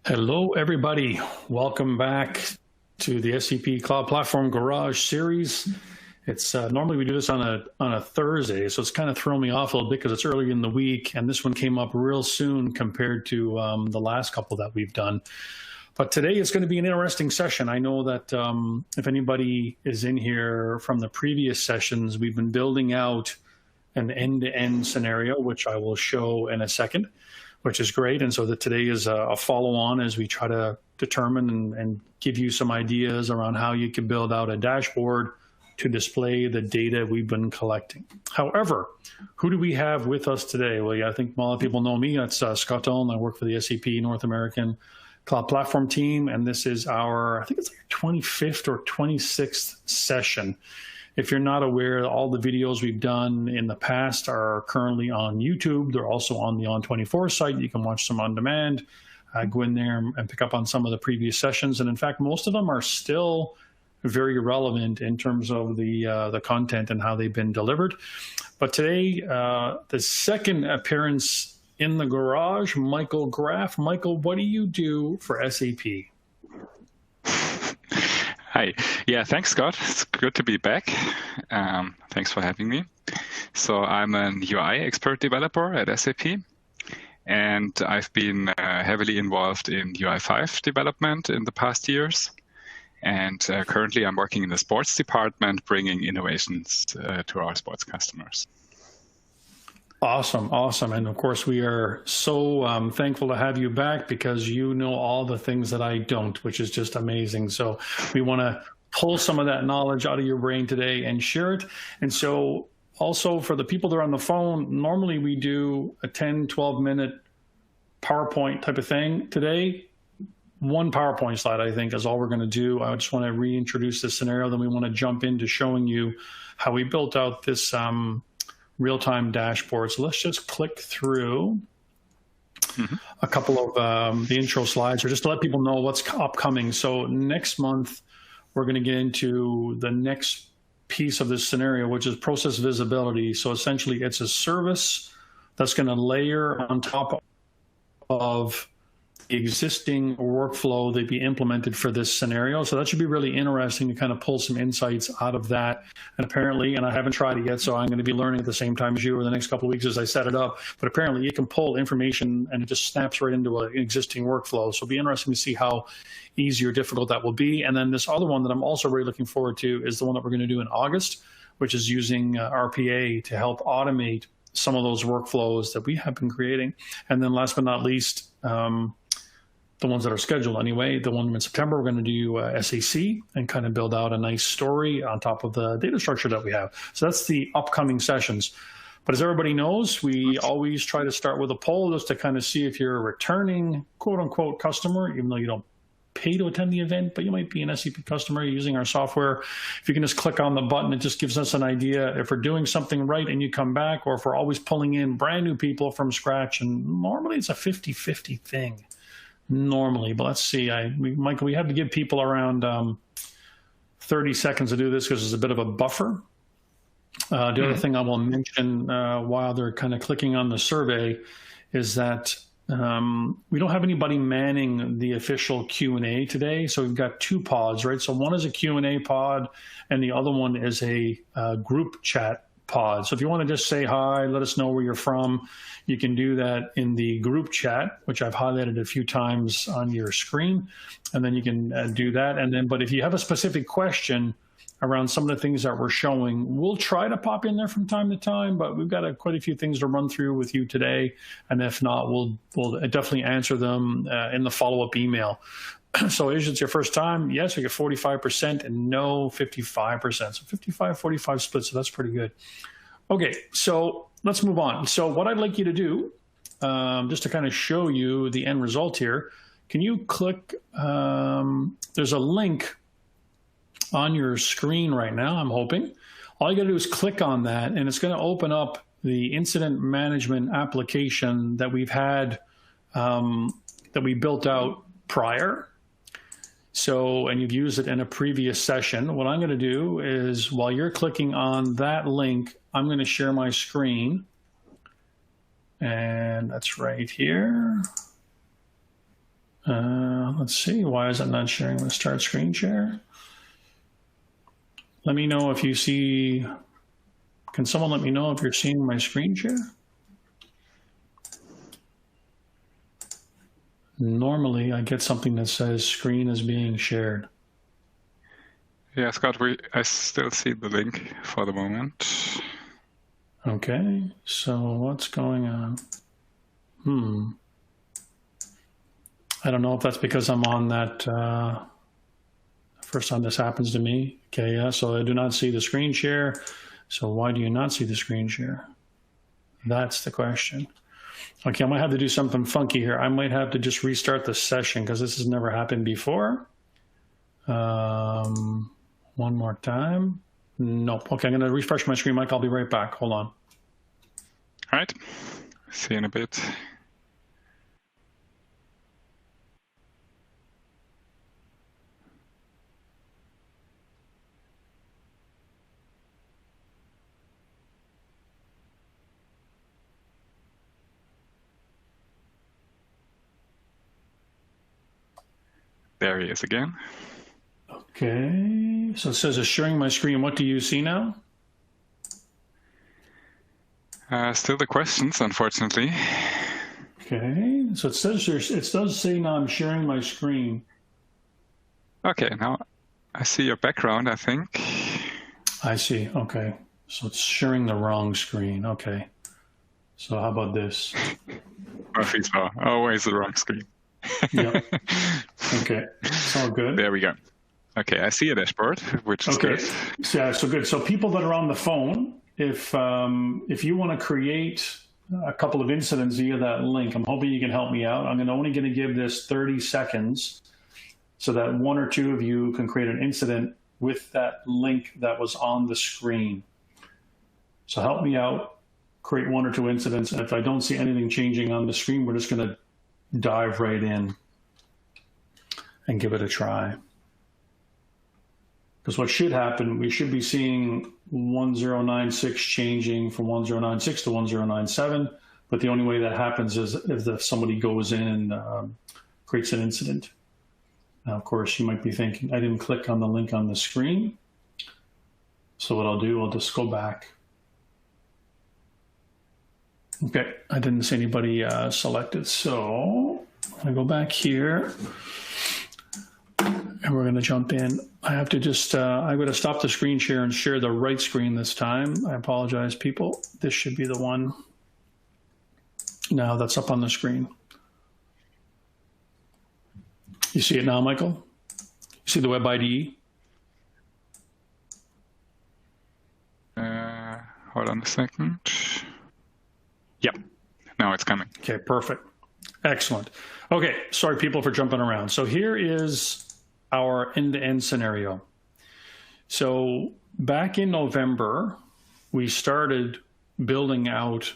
Hello, everybody. Welcome back to the SAP Cloud Platform Garage series. It's normally we do this on a Thursday, so it's kind of thrown me off a little bit because it's early in the week, and this one came up real soon compared to the last couple that we've done. But today is going to be an interesting session. I know that if anybody is in here from the previous sessions, we've been building out an end-to-end scenario, which I will show in a second, which is great. And so that today is a follow-on as we try to determine and give you some ideas around how you can build out a dashboard to display the data we've been collecting. However, who do we have with us today? Well, yeah, I think a lot of people know me. That's Scott Dolan. I work for the SAP North American Cloud Platform team, and this is our, I think it's like 25th or 26th session. If you're not aware, all the videos we've done in the past are currently on YouTube. They're also on the On24 site. You can watch them on demand. Go in there and pick up on some of the previous sessions. And in fact, most of them are still very relevant in terms of the content and how they've been delivered. But today, the second appearance in the garage, Michael Graf. Michael, what do you do for SAP? Hi. Yeah, thanks, Scott. It's good to be back. Thanks for having me. So I'm an UI expert developer at SAP, and I've been heavily involved in UI5 development in the past years. And currently I'm working in the sports department, bringing innovations to our sports customers. Awesome, awesome. And of course, we are so thankful to have you back because you know all the things that I don't, which is just amazing. So we want to pull some of that knowledge out of your brain today and share it. And so also for the people that are on the phone, normally we do a 10, 12-minute PowerPoint type of thing. Today, one PowerPoint slide, I think, is all we're going to do. I just want to reintroduce this scenario. Then we want to jump into showing you how we built out this real-time dashboard. So let's just click through a couple of the intro slides, or just to let people know what's upcoming. So next month, we're going to get into the next piece of this scenario, which is process visibility. So essentially, it's a service that's going to layer on top of the existing workflow that be implemented for this scenario. So that should be really interesting to kind of pull some insights out of that. And apparently, and I haven't tried it yet, so I'm going to be learning at the same time as you over the next couple of weeks as I set it up, but apparently you can pull information and it just snaps right into an existing workflow. So it'll be interesting to see how easy or difficult that will be. And then this other one that I'm also really looking forward to is the one that we're going to do in August, which is using RPA to help automate some of those workflows that we have been creating. And then last but not least, the ones that are scheduled anyway, the one in September, we're going to do SAC and kind of build out a nice story on top of the data structure that we have. So that's the upcoming sessions. But as everybody knows, we always try to start with a poll just to kind of see if you're a returning quote unquote customer, even though you don't pay to attend the event, but you might be an SAP customer using our software. If you can just click on the button, it just gives us an idea if we're doing something right and you come back, or if we're always pulling in brand new people from scratch. And normally it's a 50-50 thing. Normally, but let's see. Michael, we have to give people around 30 seconds to do this because there's a bit of a buffer. The other thing I will mention while they're kind of clicking on the survey is that we don't have anybody manning the official Q&A today. So we've got two pods, right? So one is a Q&A pod and the other one is a group chat pod. So if you want to just say hi, let us know where you're from, you can do that in the group chat, which I've highlighted a few times on your screen, and then you can do that. And then, but if you have a specific question around some of the things that we're showing, we'll try to pop in there from time to time, but we've got quite a few things to run through with you today. And if not, we'll definitely answer them in the follow-up email. So is it your first time? Yes, we get 45%, and no, 55%. So 55-45 split, so that's pretty good. Okay, so let's move on. So what I'd like you to do, just to kind of show you the end result here, can you click, there's a link on your screen right now, I'm hoping. All you gotta do is click on that, and it's gonna open up the incident management application that we've had, that we built out prior. So, and you've used it in a previous session. What I'm going to do is, while you're clicking on that link, I'm going to share my screen. And that's right here. let's see, why is it not sharing with start screen share? Let me know if you see, can someone let me know if you're seeing my screen share? Normally I get something that says screen is being shared. Yeah, Scott, I still see the link for the moment. Okay, so what's going on? I don't know if that's because I'm on that, first time this happens to me. Okay, yeah, so I do not see the screen share. So why do you not see the screen share? That's the question. Okay, I might have to do something funky here. I might have to just restart the session because this has never happened before. One more time. Nope. Okay, I'm going to refresh my screen, Mike. I'll be right back. Hold on. All right. See you in a bit. There he is again. Okay, so it says it's sharing my screen. What do you see now? Still the questions, unfortunately. Okay, so it says it does say now I'm sharing my screen. Okay, now I see your background, I think. I see. Okay, so it's sharing the wrong screen. Okay, so how about this? Murphy's Law, always the wrong screen. Yep. Okay, it's all good. There we go. Okay, I see a dashboard, which is good. Yeah, so good. So people that are on the phone, if you want to create a couple of incidents via that link, I'm hoping you can help me out. I'm only going to give this 30 seconds so that one or two of you can create an incident with that link that was on the screen. So help me out, create one or two incidents. And if I don't see anything changing on the screen, we're just going to dive right in and give it a try. Because what should happen, we should be seeing 1096 changing from 1096 to 1097, but the only way that happens is if somebody goes in and creates an incident. Now, of course, you might be thinking, I didn't click on the link on the screen. So what I'll do, I'll just go back. Okay, I didn't see anybody selected, so I'm gonna go back here. And we're going to jump in. I have to just, I'm going to stop the screen share and share the right screen this time. I apologize, people. This should be the one. Now that's up on the screen. You see it now, Michael? You see the web IDE? Hold on a second. Yep, now it's coming. Okay, perfect. Excellent. Okay, sorry, people, for jumping around. So here is our end-to-end scenario. So back in November, we started building out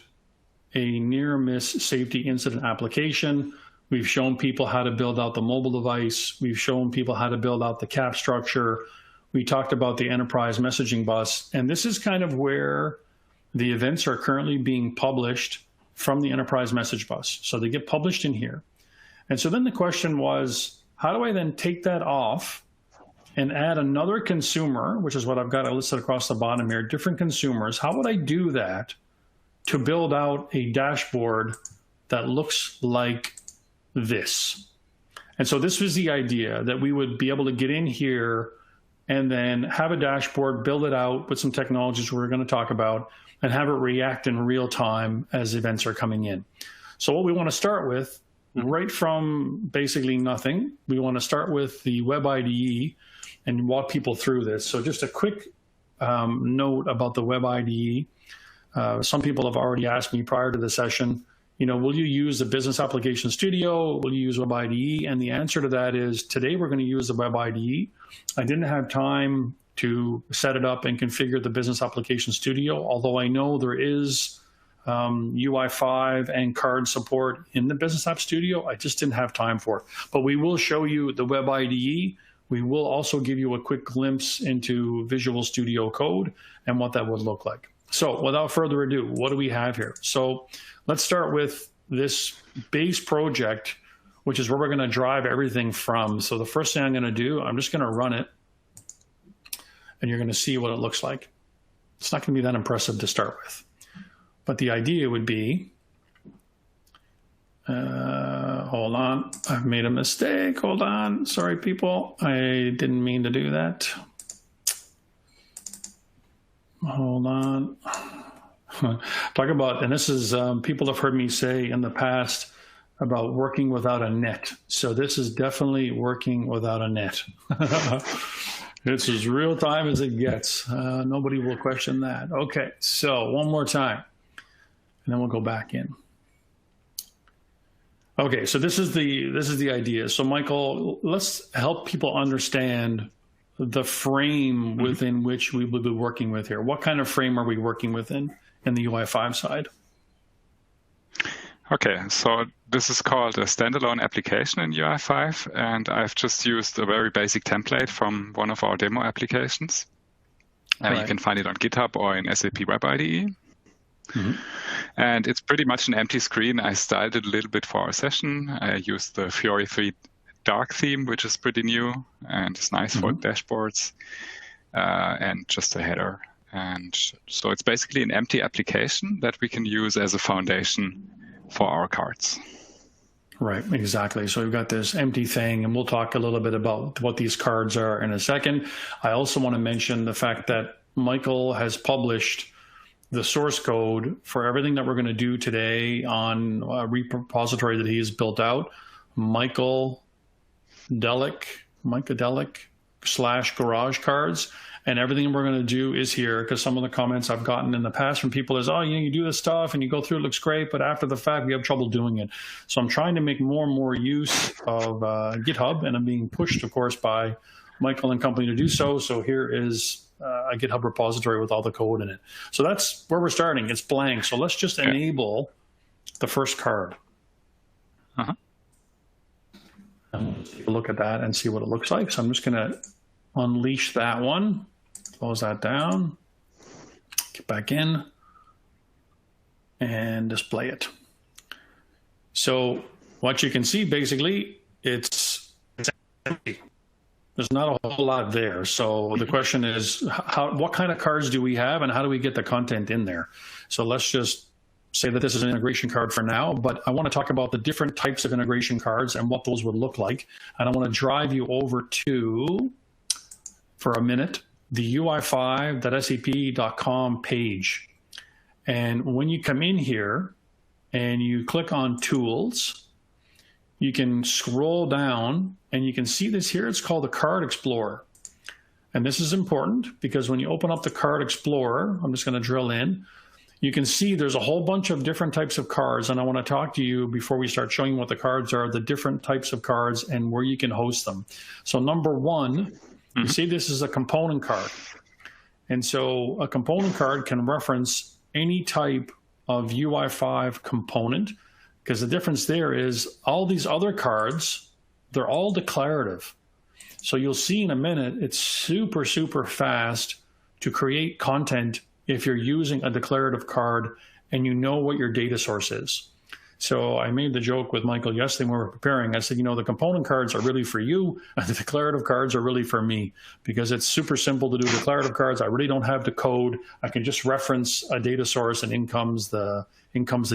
a near-miss safety incident application. We've shown people how to build out the mobile device. We've shown people how to build out the CAP structure. We talked about the enterprise messaging bus. And this is kind of where the events are currently being published from the enterprise message bus. So they get published in here. And so then the question was, how do I then take that off and add another consumer, which is what I've got listed across the bottom here, different consumers? How would I do that to build out a dashboard that looks like this? And so this was the idea, that we would be able to get in here and then have a dashboard, build it out with some technologies we're going to talk about, and have it react in real time as events are coming in. So what we want to start with, right from basically nothing, we want to start with the web IDE and walk people through this. So just a quick note about the web IDE. Some people have already asked me prior to the session, will you use the Business Application Studio? Will you use Web IDE? And the answer to that is, today we're going to use the Web IDE. I didn't have time to set it up and configure the Business Application Studio, although I know there is UI5 and card support in the Business App Studio. I just didn't have time for it. But we will show you the Web IDE. We will also give you a quick glimpse into Visual Studio Code and what that would look like. So without further ado, what do we have here? So let's start with this base project, which is where we're going to drive everything from. So the first thing I'm going to do, I'm just going to run it, and you're going to see what it looks like. It's not going to be that impressive to start with. But the idea would be, hold on, I've made a mistake. Hold on. Sorry, people. I didn't mean to do that. Hold on. Talk about, and this is, people have heard me say in the past about working without a net. So this is definitely working without a net. It's as real time as it gets. Nobody will question that. Okay, so one more time, and then we'll go back in. Okay, so this is the idea. So Michael, let's help people understand the frame within which we will be working with here. What kind of frame are we working within in the UI5 side? Okay, so this is called a standalone application in UI5, and I've just used a very basic template from one of our demo applications. Right. You can find it on GitHub or in SAP Web IDE. And it's pretty much an empty screen. I styled it a little bit for our session. I used the Fiori 3 dark theme, which is pretty new and it's nice for dashboards, and just a header. And so it's basically an empty application that we can use as a foundation for our cards. Right, exactly. So we've got this empty thing, and we'll talk a little bit about what these cards are in a second. I also want to mention the fact that Michael has published the source code for everything that we're going to do today on a repository that he has built out, Michael Delic/garage cards. And everything we're going to do is here, because some of the comments I've gotten in the past from people is, oh, you do this stuff and you go through, it looks great, but after the fact, we have trouble doing it. So I'm trying to make more and more use of GitHub, and I'm being pushed, of course, by Michael and company to do so. So here is a GitHub repository with all the code in it. So that's where we're starting. It's blank. So let's just enable the first card. And we'll take a look at that and see what it looks like. So I'm just going to unleash that one, close that down, get back in, and display it. So what you can see, basically, it's empty. There's not a whole lot there. So the question is, what kind of cards do we have, and how do we get the content in there? So let's just say that this is an integration card for now, but I want to talk about the different types of integration cards and what those would look like. And I want to drive you over to, for a minute, the ui5.sap.com page. And when you come in here and you click on Tools, you can scroll down and you can see this here. It's called the Card Explorer. And this is important because when you open up the Card Explorer, I'm just going to drill in, you can see there's a whole bunch of different types of cards. And I want to talk to you before we start showing you what the cards are, the different types of cards and where you can host them. So number one, you see this is a component card. And so a component card can reference any type of UI5 component, because the difference there is all these other cards, they're all declarative. So you'll see in a minute, it's super, super fast to create content if you're using a declarative card and you know what your data source is. So I made the joke with Michael yesterday when we were preparing. I said, the component cards are really for you, and the declarative cards are really for me, because it's super simple to do declarative cards. I really don't have to code. I can just reference a data source, and in comes the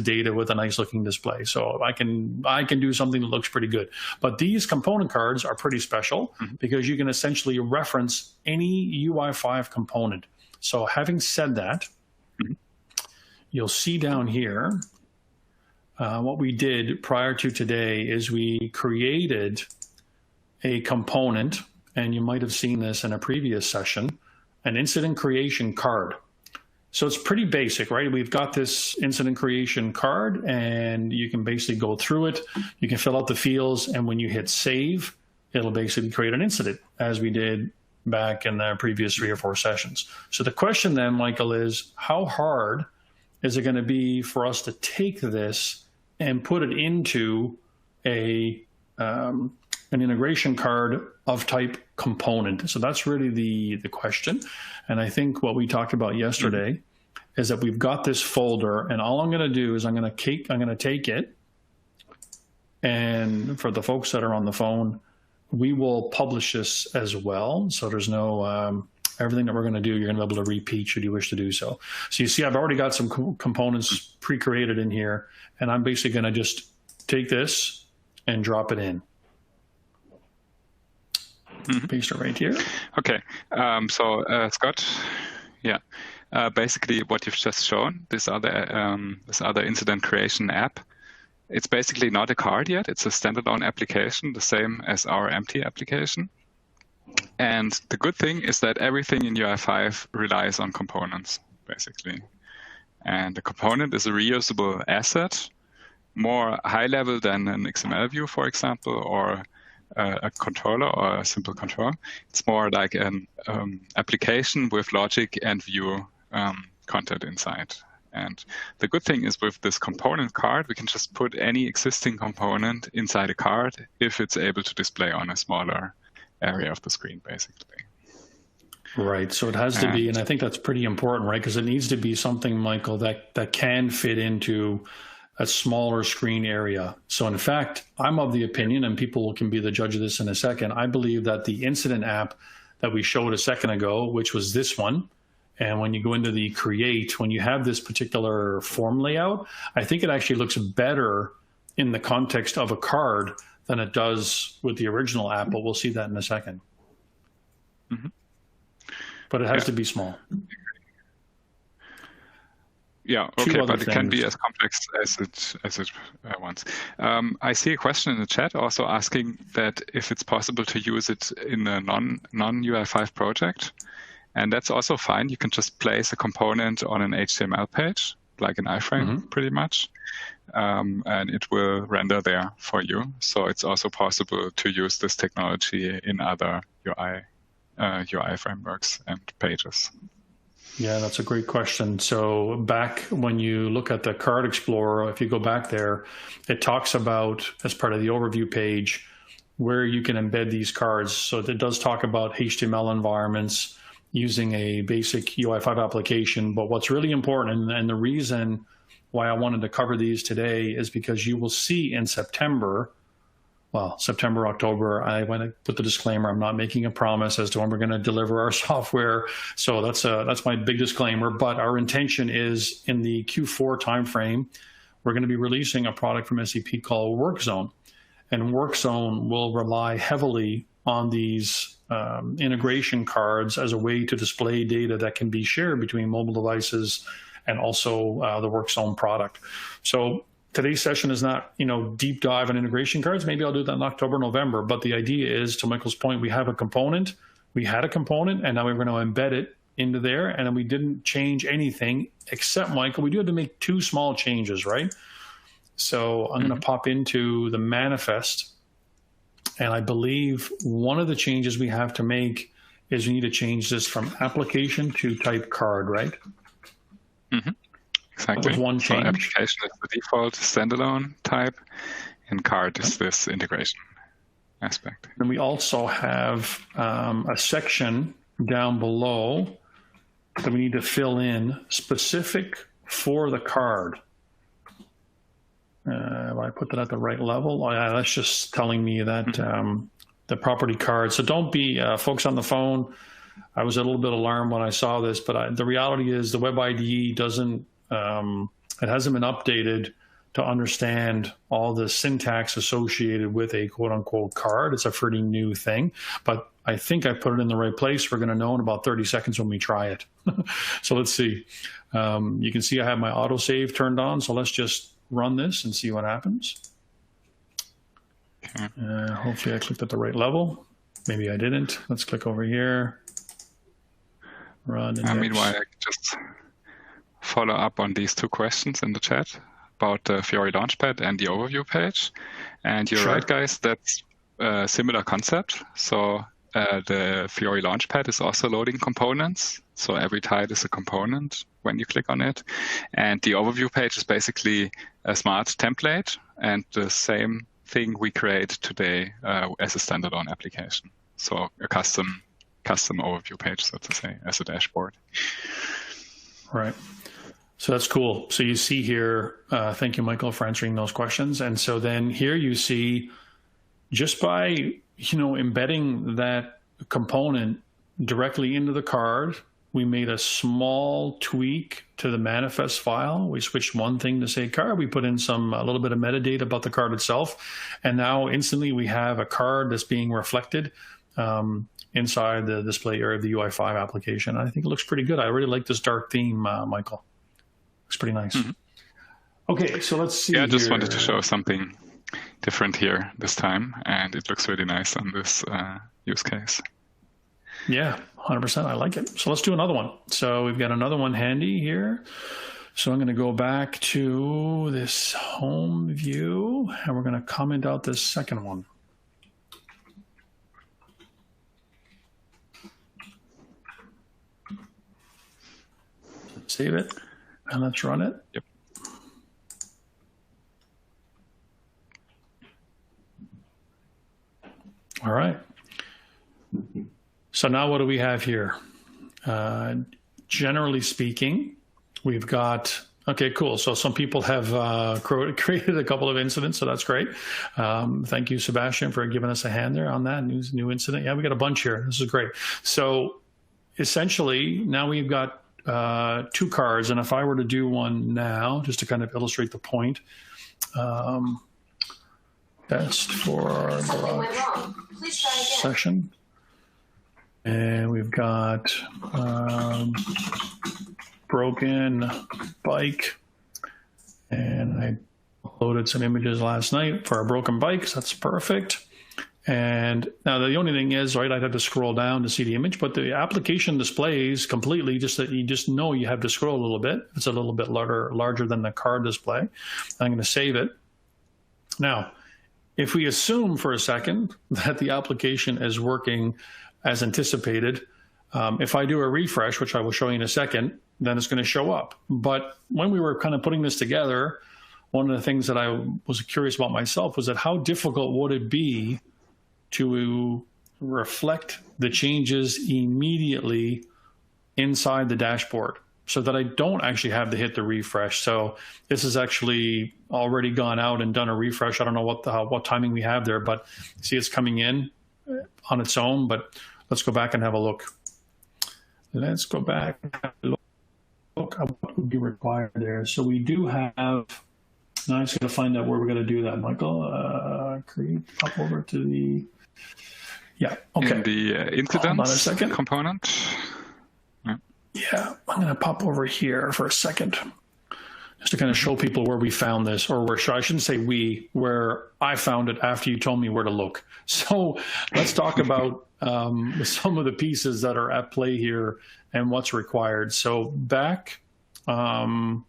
data with a nice looking display. So I can do something that looks pretty good. But these component cards are pretty special because you can essentially reference any UI5 component. So having said that, you'll see down here, what we did prior to today is we created a component, and you might have seen this in a previous session, an incident creation card. So it's pretty basic, right? We've got this incident creation card, and you can basically go through it. You can fill out the fields, and when you hit save, it'll basically create an incident, as we did back in the previous 3 or 4 sessions. So the question then, Michael, is how hard is it going to be for us to take this and put it into an integration card of type component? So that's really the question. And I think what we talked about yesterday is that we've got this folder, and all I'm going to do is I'm going to take it, And for the folks that are on the phone, we will publish this as well. So there's no, everything that we're going to do, you're going to be able to repeat should you wish to do so. So you see, I've already got some components pre-created in here, and I'm basically going to just take this and drop it in. Paste it right here. Okay. So Scott, yeah. Basically, what you've just shown, this other incident creation app, it's basically not a card yet. It's a standalone application, the same as our empty application. And the good thing is that everything in UI5 relies on components, basically. And the component is a reusable asset, more high level than an XML view, for example, or a controller or a simple control. It's more like an application with logic and view content inside. And the good thing is with this component card, we can just put any existing component inside a card if it's able to display on a smaller area of the screen, basically. Right. So it has to be, and I think that's pretty important, right? Because it needs to be something, Michael, that can fit into a smaller screen area. So in fact, I'm of the opinion, and people can be the judge of this in a second, I believe that the incident app that we showed a second ago, which was this one, and when you go into the create, when you have this particular form layout, I think it actually looks better in the context of a card than it does with the original app, but we'll see that in a second. But it has to be small. Yeah, okay, but it can be as complex as it wants. I see a question in the chat also asking that if it's possible to use it in a non-UI5 project, and that's also fine. You can just place a component on an HTML page, like an iframe, pretty much, and it will render there for you. So it's also possible to use this technology in other UI frameworks and pages. Yeah, that's a great question. So back when you look at the Card Explorer, if you go back there, it talks about, as part of the overview page, where you can embed these cards. So it does talk about HTML environments using a basic UI5 application. But what's really important, and the reason why I wanted to cover these today, is because you will see in September, October, I want to put the disclaimer, I'm not making a promise as to when we're going to deliver our software. So that's my big disclaimer. But our intention is in the Q4 timeframe, we're going to be releasing a product from SAP called WorkZone. And WorkZone will rely heavily on these integration cards as a way to display data that can be shared between mobile devices and also the WorkZone product. So today's session is not, deep dive on integration cards. Maybe I'll do that in October, November. But the idea is, to Michael's point, we have a component. We had a component, and now we're going to embed it into there. And then we didn't change anything except, Michael, we do have to make two small changes, right? So I'm going to pop into the manifest. And I believe one of the changes we have to make is we need to change this from application to type card, right? Exactly. With one change. So application is the default standalone type, and card is this integration aspect. And we also have a section down below that we need to fill in specific for the card. I put that at the right level. That's just telling me that the property card. So don't be, folks on the phone, I was a little bit alarmed when I saw this, but the reality is the Web IDE doesn't, it hasn't been updated to understand all the syntax associated with a quote unquote card. It's a pretty new thing, but I think I put it in the right place. We're going to know in about 30 seconds when we try it. So let's see. You can see I have my autosave turned on. So let's just run this and see what happens. Hopefully I clicked at the right level. Maybe I didn't. Let's click over here. Run. Meanwhile, I can just follow up on these two questions in the chat about the Fiori Launchpad and the overview page. And you're right, guys, that's a similar concept. So the Fiori Launchpad is also loading components. So every tile is a component when you click on it. And the overview page is basically a smart template and the same thing we create today as a standalone application. So a custom overview page, so to say, as a dashboard. Right. So that's cool. So you see here, thank you, Michael, for answering those questions. And so then here you see, just by, embedding that component directly into the card, we made a small tweak to the manifest file. We switched one thing to say card. We put in a little bit of metadata about the card itself. And now instantly we have a card that's being reflected inside the display area of the UI5 application. I think it looks pretty good. I really like this dark theme, Michael. Looks pretty nice. Mm-hmm. Okay, so let's see. Yeah, I just wanted to show something different here this time, and it looks really nice on this use case. Yeah, 100%. I like it. So let's do another one. So we've got another one handy here. So I'm going to go back to this home view, and we're going to comment out this second one. Save it, and let's run it. Yep. All right. So now what do we have here? Generally speaking, we've got, okay, cool. So some people have created a couple of incidents, so that's great. Thank you, Sebastian, for giving us a hand there on that new incident. Yeah, we got a bunch here. This is great. So essentially, now we've got 2 cards, and if I were to do one now, just to kind of illustrate the point, best for garage session. And we've got broken bike, and I uploaded some images last night for our broken bikes. That's perfect. And now the only thing is, right, I'd have to scroll down to see the image, but the application displays completely, just that you just know you have to scroll a little bit. It's a little bit larger than the card display. I'm going to save it. Now, if we assume for a second that the application is working as anticipated, if I do a refresh, which I will show you in a second, then it's going to show up. But when we were kind of putting this together, one of the things that I was curious about myself was that how difficult would it be to reflect the changes immediately inside the dashboard so that I don't actually have to hit the refresh. So this has actually already gone out and done a refresh. I don't know what timing we have there, but see it's coming in on its own. But let's go back and have a look. Let's go back and have a look at what would be required there. So we do have, now I'm just going to find out where we're going to do that, Michael. Create, pop over to the, yeah, okay. In the incidents component. Yeah, I'm going to pop over here for a second, just to kind of show people where we found this, or where I shouldn't say we, where I found it after you told me where to look. So let's talk about some of the pieces that are at play here and what's required. So back, for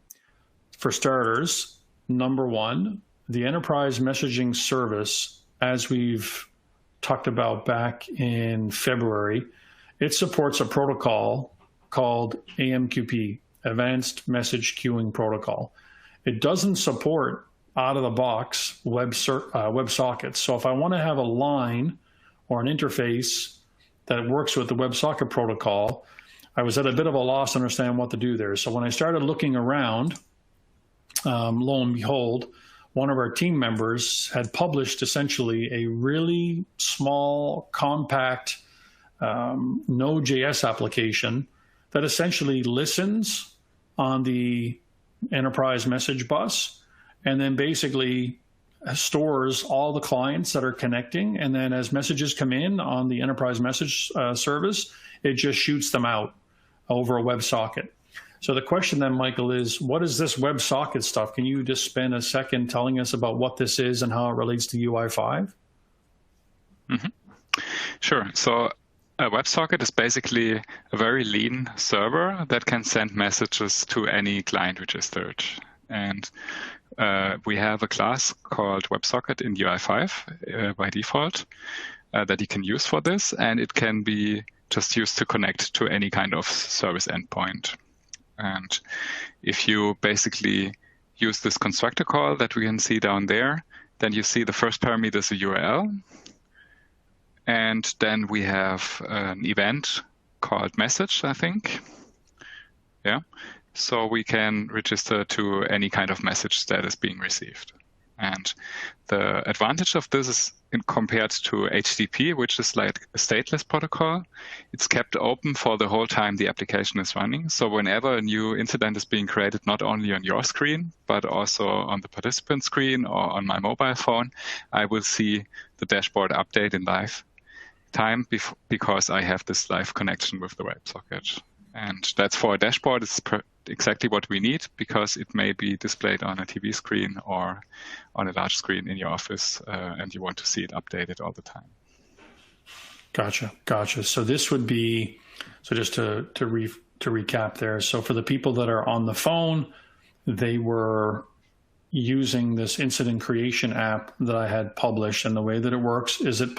starters, number one, the enterprise messaging service, as we've talked about back in February, it supports a protocol called AMQP, Advanced Message Queuing Protocol. It doesn't support out-of-the-box WebSockets. So if I want to have a line or an interface that works with the WebSocket protocol, I was at a bit of a loss to understand what to do there. So when I started looking around, lo and behold, one of our team members had published essentially a really small, compact Node.js application that essentially listens on the enterprise message bus and then basically stores all the clients that are connecting. And then as messages come in on the enterprise message service, it just shoots them out over a WebSocket. So the question then, Michael, is what is this WebSocket stuff? Can you just spend a second telling us about what this is and how it relates to UI5? Mm-hmm. Sure. So a WebSocket is basically a very lean server that can send messages to any client registered. And we have a class called WebSocket in UI5 by default that you can use for this. And it can be just used to connect to any kind of service endpoint. And if you basically use this constructor call that we can see down there, then you see the first parameter is a URL. And then we have an event called message, I think. Yeah. so we can register to any kind of message that is being received. And the advantage of this is compared to HTTP, which is like a stateless protocol, it's kept open for the whole time the application is running. So whenever a new incident is being created, not only on your screen, but also on the participant screen or on my mobile phone, I will see the dashboard update in live time because I have this live connection with the WebSocket. And that's for a dashboard. It's exactly what we need because it may be displayed on a TV screen or on a large screen in your office, and you want to see it updated all the time. Gotcha. So this would be, so just to recap there. So for the people that are on the phone, they were using this incident creation app that I had published, and the way that it works is it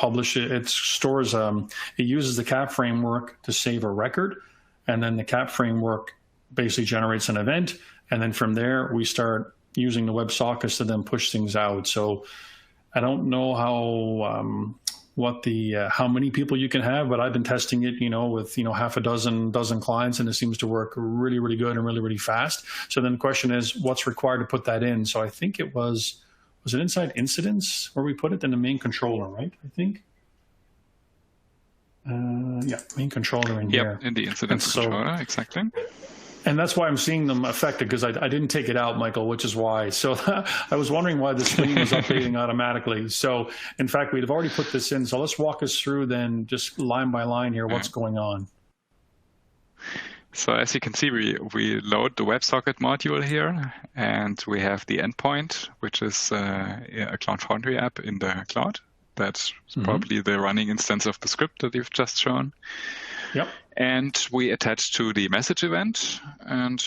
stores, it uses the CAP framework to save a record. And then the CAP framework basically generates an event. And then from there, we start using the WebSockets to then push things out. So I don't know how many people you can have, but I've been testing it, with, half a dozen clients, and it seems to work really, really good and really, really fast. So then the question is, what's required to put that in? So I think it was it inside incidents where we put it in the main controller, right? I think. Yeah, main controller in here. Yep, in the incident controller, exactly. And that's why I'm seeing them affected, because I didn't take it out, Michael, which is why. So I was wondering why the screen was updating automatically. So in fact, we've already put this in. So let's walk us through then just line by line here, what's going on. So as you can see, we load the WebSocket module here, and we have the endpoint, which is a Cloud Foundry app in the cloud. That's probably the running instance of the script that you've just shown. Yep. And we attach to the message event. And,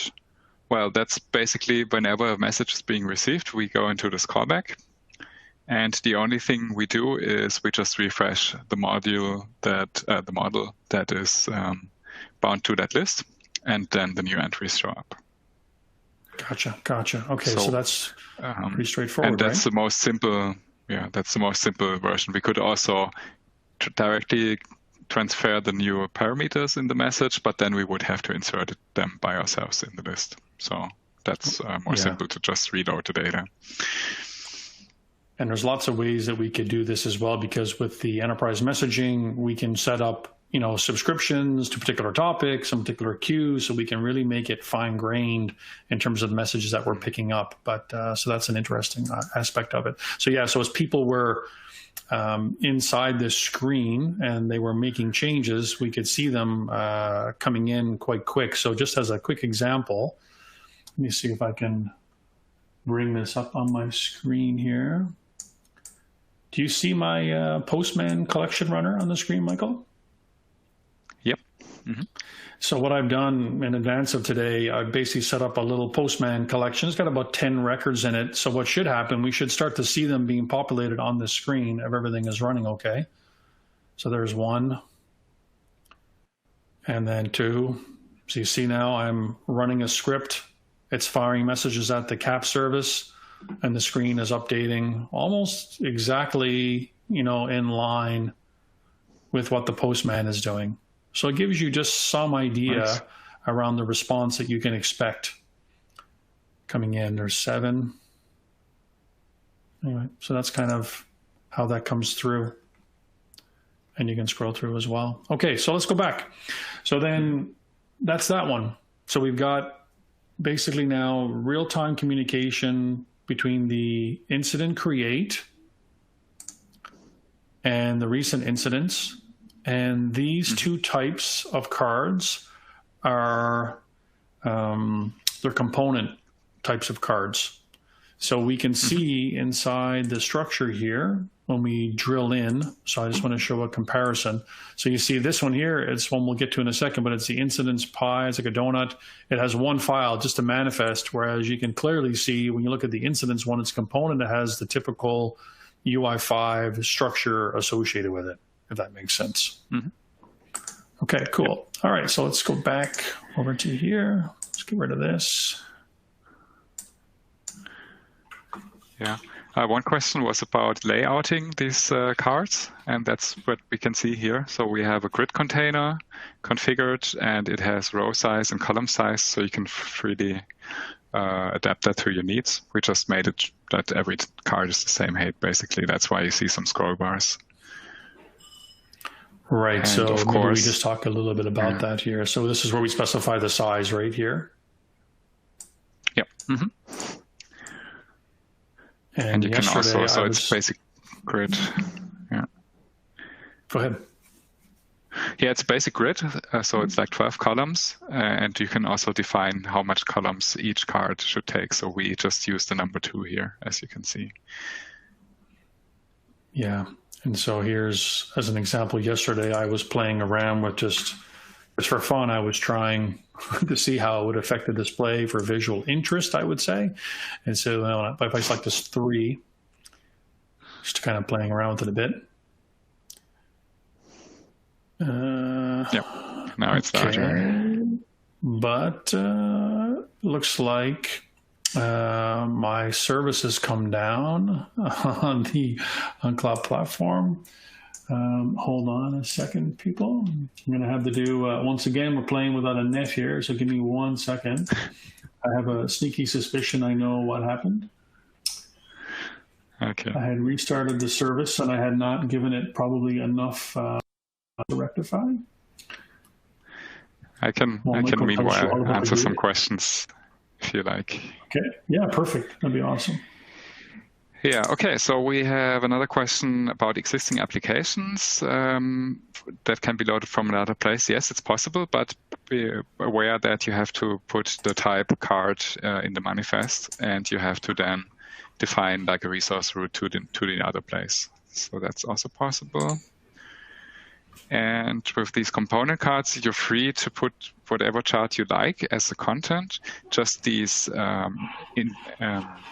well, that's basically whenever a message is being received, we go into this callback. And the only thing we do is we just refresh the model that is bound to that list, and then the new entries show up. Gotcha. Okay, so that's pretty straightforward, and that's right? the most simple. Yeah, that's the most simple version. We could also directly transfer the new parameters in the message, but then we would have to insert them by ourselves in the list. So that's more simple to just reload the data. And there's lots of ways that we could do this as well, because with the enterprise messaging, we can set up, subscriptions to particular topics, some particular queues, so we can really make it fine-grained in terms of the messages that we're picking up. But so that's an interesting aspect of it. So so as people were inside this screen and they were making changes, we could see them coming in quite quick. So just as a quick example, let me see if I can bring this up on my screen here. Do you see my Postman collection runner on the screen, Michael? Yep. Mm-hmm. So what I've done in advance of today, I've basically set up a little Postman collection. It's got about 10 records in it. So what should happen, we should start to see them being populated on the screen if everything is running okay. So there's 1, and then 2. So you see now I'm running a script. It's firing messages at the CAP service, and the screen is updating almost exactly, in line with what the Postman is doing. So it gives you just some idea around the response that you can expect coming in. There's 7. Anyway, so that's kind of how that comes through. And you can scroll through as well. Okay, so let's go back. So then that's that one. So we've got basically now real-time communication between the incident create and the recent incidents. And these two types of cards are they're component types of cards. So we can see inside the structure here when we drill in. So I just want to show a comparison. So you see this one here, it's one we'll get to in a second, but it's the incidents pie. It's like a donut. It has one file just to manifest, whereas you can clearly see when you look at the incidents one, its component, it has the typical UI5 structure associated with it, if that makes sense. Okay, cool. All right, so let's go back over to here. Let's get rid of this. Yeah, One question was about layouting these cards, and that's what we can see here. So we have a grid container configured, and it has row size and column size, so you can freely adapt that to your needs. We just made it that every card is the same height, basically. That's why you see some scroll bars. Right, and so of maybe course, we just talk a little bit about that here. So this is where we specify the size right here. Yep. And you can also, so it's basic grid. Yeah. Go ahead. Yeah, it's basic grid, so it's like 12 columns, and you can also define how much columns each card should take. So we just use the number 2 here, as you can see. Yeah, and so here's, as an example, yesterday I was playing around with just for fun, I was trying to see how it would affect the display for visual interest, I would say. And so if I select this 3, just kind of playing around with it a bit. Yep, now it's larger. But looks like my services come down on the cloud platform. Hold on a second, people. I'm going to have to do, once again, we're playing without a net here, so give me 1 second. I have a sneaky suspicion I know what happened. Okay. I had restarted the service, and I had not given it probably enough to rectify. I can meanwhile answer some questions if you like. Okay, yeah, perfect. That'd be awesome. Yeah, okay, so we have another question about existing applications that can be loaded from another place. Yes, it's possible, but be aware that you have to put the type card in the manifest, and you have to then define like a resource route to the other place. So that's also possible. And with these component cards, you're free to put whatever chart you like as the content. Just these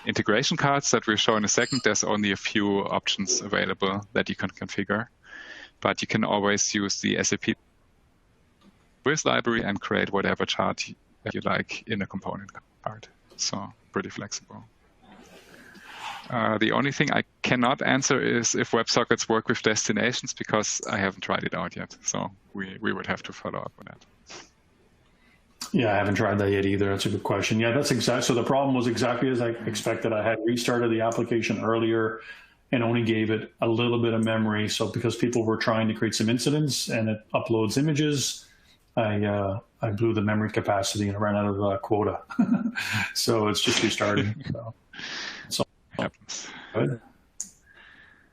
integration cards that we'll show in a second, there's only a few options available that you can configure. But you can always use the SAP Wiz library and create whatever chart that you like in a component card. So pretty flexible. The only thing I cannot answer is if WebSockets work with destinations, because I haven't tried it out yet. So we would have to follow up on that. Yeah, I haven't tried that yet either. That's a good question. Yeah, that's exactly. So the problem was exactly as I expected. I had restarted the application earlier and only gave it a little bit of memory. So because people were trying to create some incidents and it uploads images, I blew the memory capacity and ran out of quota. So it's just restarting. So good.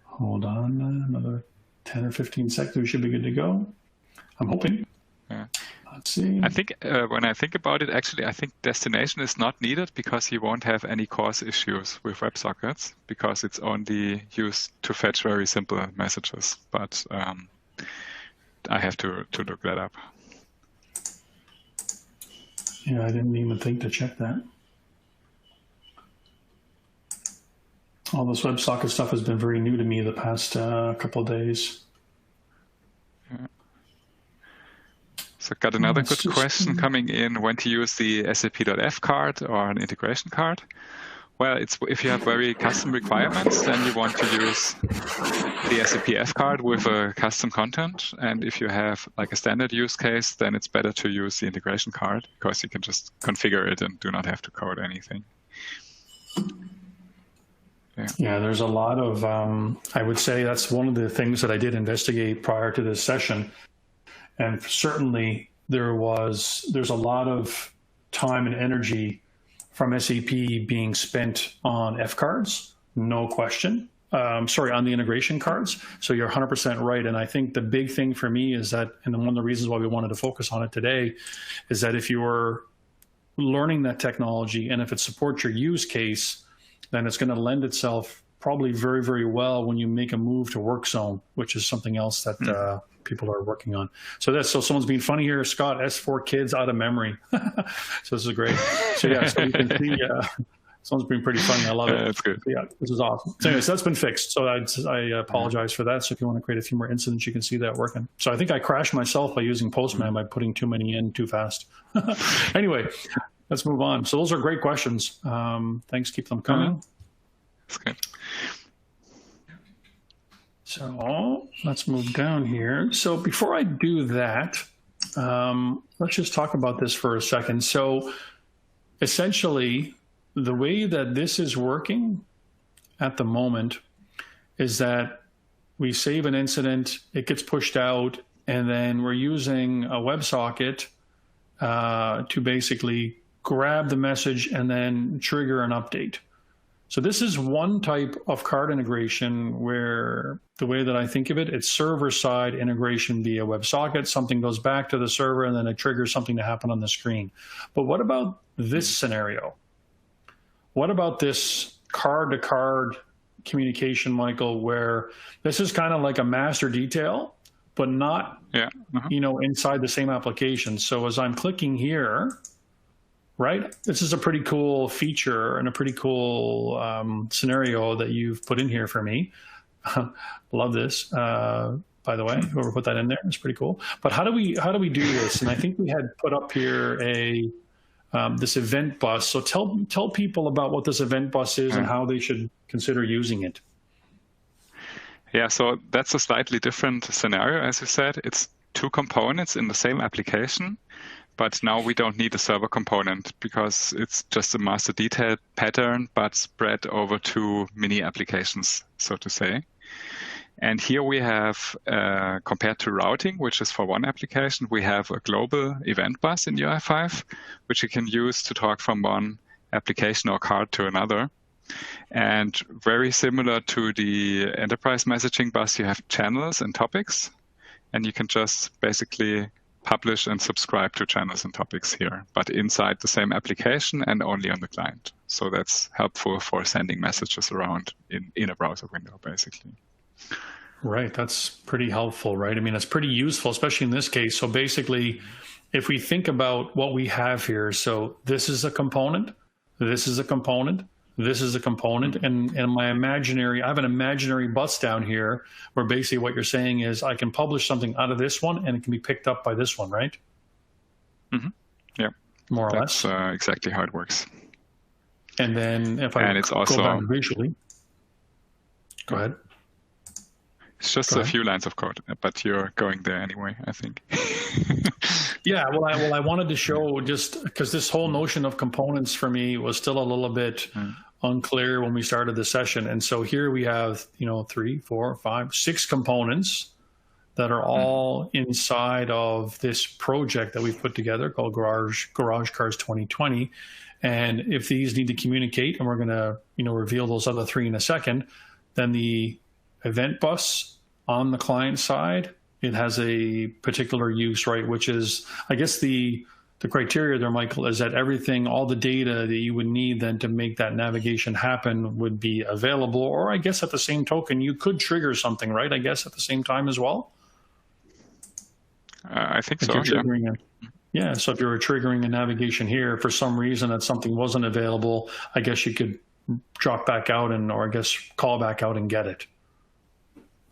Hold on, another 10 or 15 seconds. We should be good to go. I'm hoping. Yeah. Let's see. I think when I think about it, actually, I think destination is not needed because you won't have any cause issues with WebSockets because it's only used to fetch very simple messages. But I have to look that up. Yeah, I didn't even think to check that. All this WebSocket stuff has been very new to me the past couple of days. Yeah. So got another good question coming in, when to use the SAP.F card or an integration card. Well, it's if you have very custom requirements, then you want to use the SAP.F card with a custom content. And if you have like a standard use case, then it's better to use the integration card because you can just configure it and do not have to code anything. Yeah, there's a lot of, I would say that's one of the things that I did investigate prior to this session. And certainly there's a lot of time and energy from SAP being spent on F cards, no question. Sorry, on the integration cards. So you're 100% right. And I think the big thing for me is that, and one of the reasons why we wanted to focus on it today, is that if you're learning that technology and if it supports your use case, then it's going to lend itself probably very, very well when you make a move to work zone, which is something else that people are working on. So someone's being funny here, Scott, S4 kids out of memory. So this is great. So yeah, so you can see someone's being pretty funny. I love it. That's good. Yeah, this is awesome. So anyways, that's been fixed. So I apologize for that. So if you want to create a few more incidents, you can see that working. So I think I crashed myself by using Postman by putting too many in too fast. Anyway, let's move on. So those are great questions. Thanks. Keep them coming. That's good. So let's move down here. So before I do that, let's just talk about this for a second. So essentially, the way that this is working at the moment is that we save an incident, it gets pushed out, and then we're using a WebSocket to basically grab the message and then trigger an update. So this is one type of card integration where the way that I think of it, it's server-side integration via WebSocket. Something goes back to the server and then it triggers something to happen on the screen. But what about this scenario? What about this card-to-card communication, Michael, where this is kind of like a master detail, but not, you know, inside the same application. So as I'm clicking here, right, this is a pretty cool feature and a pretty cool scenario that you've put in here for me. Love this. By the way, whoever put that in there, it's pretty cool. But how do we do this? And I think we had put up here this event bus. So tell people about what this event bus is and how they should consider using it. Yeah, so that's a slightly different scenario, as you said. It's two components in the same application, but now we don't need a server component because it's just a master detail pattern, but spread over two mini applications, so to say. And here we have, compared to routing, which is for one application, we have a global event bus in UI5, which you can use to talk from one application or card to another. And very similar to the enterprise messaging bus, you have channels and topics, and you can just basically publish and subscribe to channels and topics here, but inside the same application and only on the client. So that's helpful for sending messages around in a browser window, basically. Right, that's pretty helpful, right? I mean, it's pretty useful, especially in this case. So basically, if we think about what we have here, so this is a component, this is a component, this is a component, and I have an imaginary bus down here where basically what you're saying is I can publish something out of this one and it can be picked up by this one, right? Mm-hmm. Yeah, more or less. That's exactly how it works. And then if I go back visually, go ahead. It's just a few lines of code, but you're going there anyway, I think. Yeah, well, I wanted to show, just because this whole notion of components for me was still a little bit unclear when we started the session. And so here we have, 3, 4, 5, 6 components that are all inside of this project that we've put together called Garage Cars 2020. And if these need to communicate, and we're going to, reveal those other 3 in a second, then the event bus on the client side, it has a particular use, right? Which is, I guess the criteria there, Michael, is that everything, all the data that you would need then to make that navigation happen would be available. Or I guess at the same token, you could trigger something, right? I guess at the same time as well. I think so. Yeah. So if you were triggering a navigation here for some reason that something wasn't available, I guess you could drop back out or I guess call back out and get it.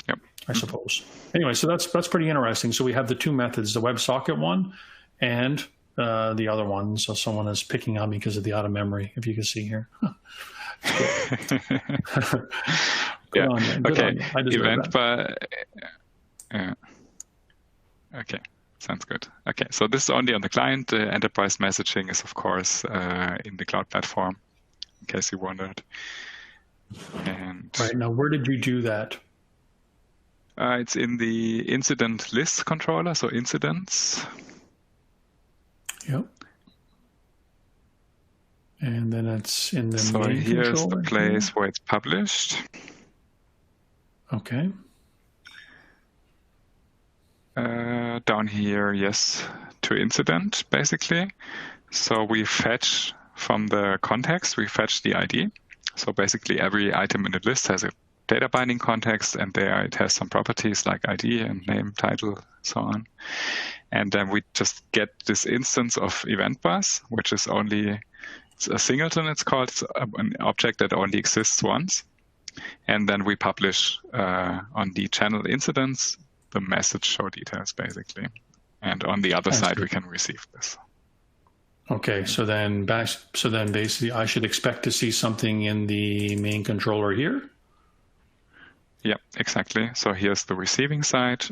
Yep. I suppose. Anyway, so that's pretty interesting. So we have the 2 methods, the WebSocket one and the other one. So someone is picking on me because of the out of memory, if you can see here. Yeah. Good okay. on you. I deserve that. Yeah. Okay. Sounds good. Okay. So this is only on the client. Enterprise messaging is, of course, in the cloud platform, in case you wondered. And right. Now, where did you do that? It's in the incident list controller, so incidents. Yep. And then it's in the So here's controller the place where it's published. Okay. Down here, yes, to incident, basically. So we fetch from the context, we fetch the ID. So basically every item in the list has a data binding context, and there it has some properties like ID and name, title, so on. And then we just get this instance of event bus, which is it's a singleton, it's called. It's an object that only exists once. And then we publish on the channel incidents the message show details, basically. And on the other side, we can receive this. Okay, so then basically I should expect to see something in the main controller here. Yeah, exactly. So here's the receiving side.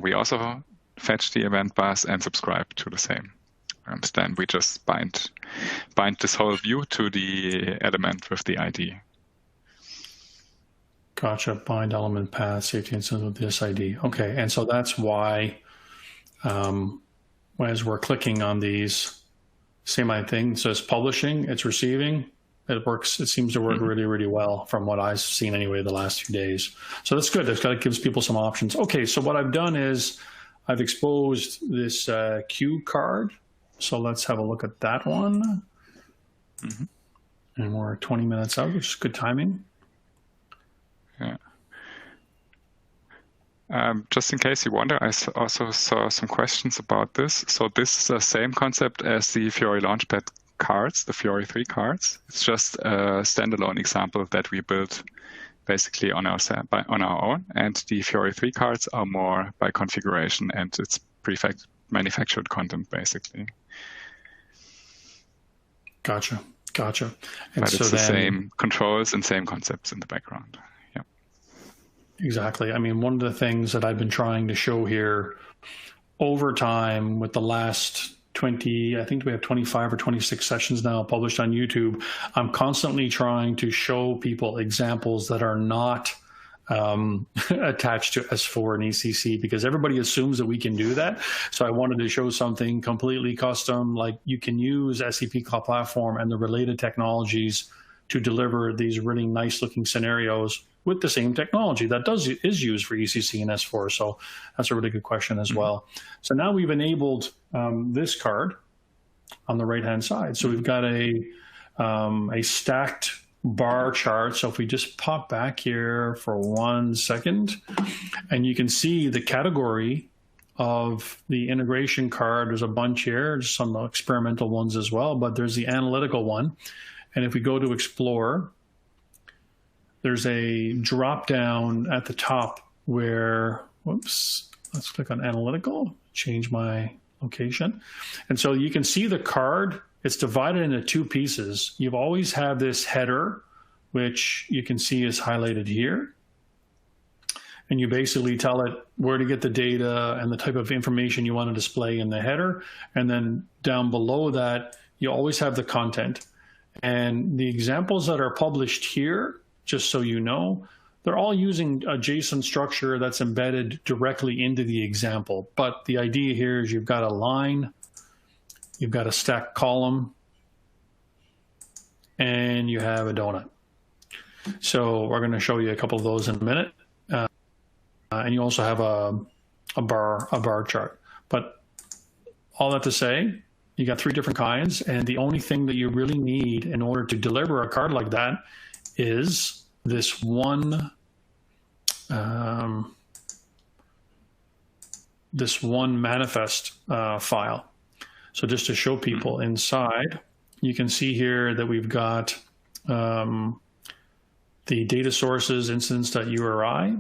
We also fetch the event bus and subscribe to the same. And then we just bind this whole view to the element with the ID. Gotcha. Bind element path, safety instance with this ID. Okay, and so that's why as we're clicking on these, same thing. So it's publishing, it's receiving. It works. It seems to work really, really well from what I've seen anyway the last few days. So that's good. That gives people some options. Okay, so what I've done is I've exposed this cue card. So let's have a look at that one. And we're 20 minutes out, which is good timing. Yeah. Just in case you wonder, I also saw some questions about this. So this is the same concept as the Fiori Launchpad cards, the Fiori 3 cards. It's just a standalone example that we built basically on our own. And the Fiori 3 cards are more by configuration, and it's manufactured content basically. Gotcha. And but so it's the same controls and same concepts in the background. Yeah. Exactly. I mean, one of the things that I've been trying to show here over time with the last 20, I think we have 25 or 26 sessions now published on YouTube. I'm constantly trying to show people examples that are not attached to S4 and ECC, because everybody assumes that we can do that. So I wanted to show something completely custom, like you can use SAP Cloud Platform and the related technologies to deliver these really nice looking scenarios with the same technology that is used for ECC and S4. So that's a really good question as well. So now we've enabled this card on the right-hand side. So we've got a stacked bar chart. So if we just pop back here for 1 second, and you can see the category of the integration card. There's a bunch here, there's some experimental ones as well, but there's the analytical one. And if we go to Explore, there's a drop down at the top where, whoops, let's click on analytical, change my location. And so you can see the card, it's divided into two pieces. You've always had this header, which you can see is highlighted here. And you basically tell it where to get the data and the type of information you want to display in the header. And then down below that, you always have the content. And the examples that are published here, just so you know, they're all using a JSON structure that's embedded directly into the example. But the idea here is you've got a line, you've got a stacked column, and you have a donut. So we're going to show you a couple of those in a minute. And you also have a bar chart. But all that to say, you got 3 different kinds, and the only thing that you really need in order to deliver a card like that is this one manifest file. So just to show people inside, you can see here that we've got the data sources instance.uri,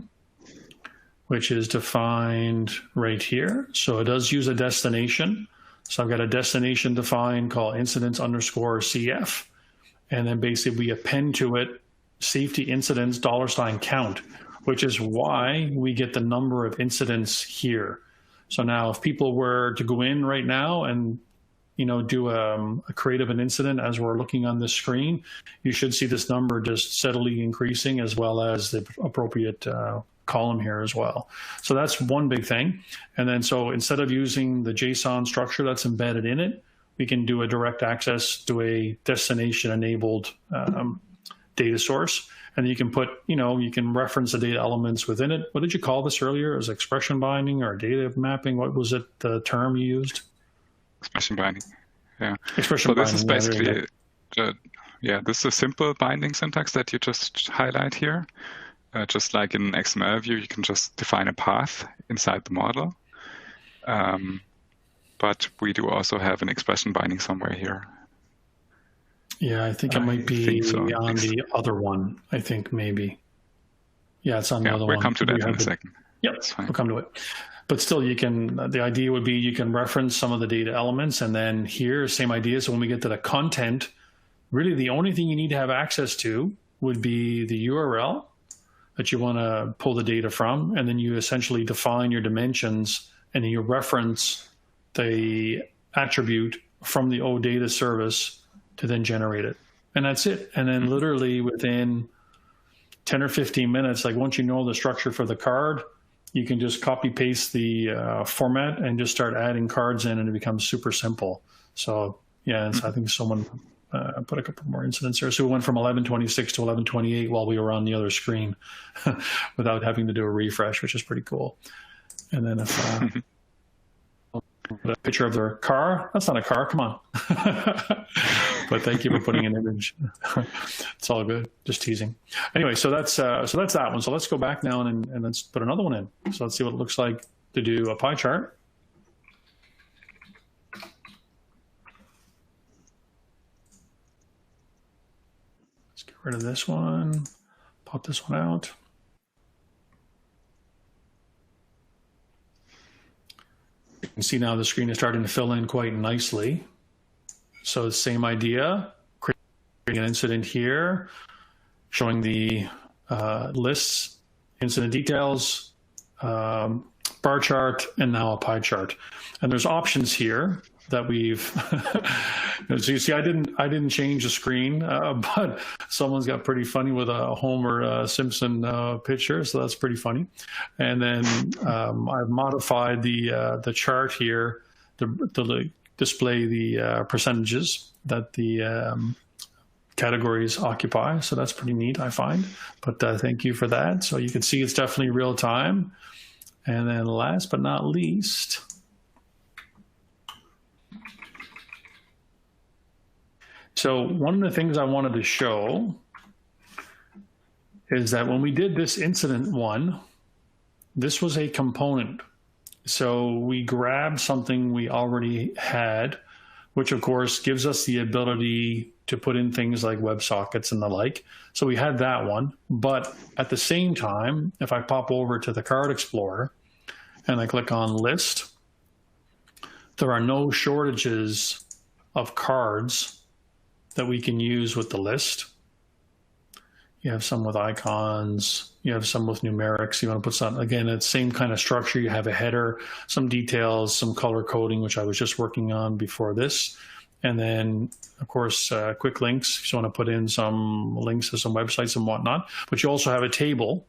which is defined right here. So it does use a destination. So I've got a destination defined called incidents_CF. And then basically we append to it safety incidents $count, which is why we get the number of incidents here. So now if people were to go in right now and do a create an incident as we're looking on this screen, you should see this number just steadily increasing, as well as the appropriate column here as well. So that's one big thing. And then so instead of using the JSON structure that's embedded in it, we can do a direct access to a destination enabled data source. And you can put, you can reference the data elements within it. What did you call this earlier? As expression binding or data mapping? What was it, the term you used? Expression binding. Yeah. Expression binding. So this is basically, this is a simple binding syntax that you just highlight here. Just like in XML view, you can just define a path inside the model. But we do also have an expression binding somewhere here. Yeah, I think it might be on the other one. I think maybe. Yeah, it's on the other one. We'll come to that in a second. Yep, we'll come to it. but still you can, the idea would be you can reference some of the data elements, and then here, same idea. So when we get to the content, really the only thing you need to have access to would be the URL that you want to pull the data from, and then you essentially define your dimensions, and then you reference the attribute from the OData service to then generate it. And that's it. And then literally within 10 or 15 minutes, like once you know the structure for the card, you can just copy paste the format and just start adding cards in, and it becomes super simple. So yeah, I think someone put a couple more incidents there. So we went from 1126 to 1128 while we were on the other screen without having to do a refresh, which is pretty cool. And then if a picture of their car, that's not a car, come on. But thank you for putting an image. It's all good, just teasing. Anyway, so that's that one. So let's go back now and let's put another one in. So let's see what it looks like to do a pie chart. Rid of this one, pop this one out. You can see now the screen is starting to fill in quite nicely. So the same idea, creating an incident here, showing the lists, incident details, bar chart, and now a pie chart. And there's options here that we've, so you see, I didn't change the screen, but someone's got pretty funny with a Homer Simpson picture, so that's pretty funny. And then I've modified the chart here to display the percentages that the categories occupy. So that's pretty neat, I find. But thank you for that. So you can see it's definitely real time. And then last but not least, so one of the things I wanted to show is that when we did this incident one, this was a component. So we grabbed something we already had, which of course gives us the ability to put in things like WebSockets and the like. So we had that one, but at the same time, if I pop over to the Card Explorer and I click on List, there are no shortages of cards that we can use with the list. You have some with icons, you have some with numerics. You want to put some, again, it's same kind of structure. You have a header, some details, some color coding, which I was just working on before this. And then, of course, quick links, if you want to put in some links to some websites and whatnot. But you also have a table,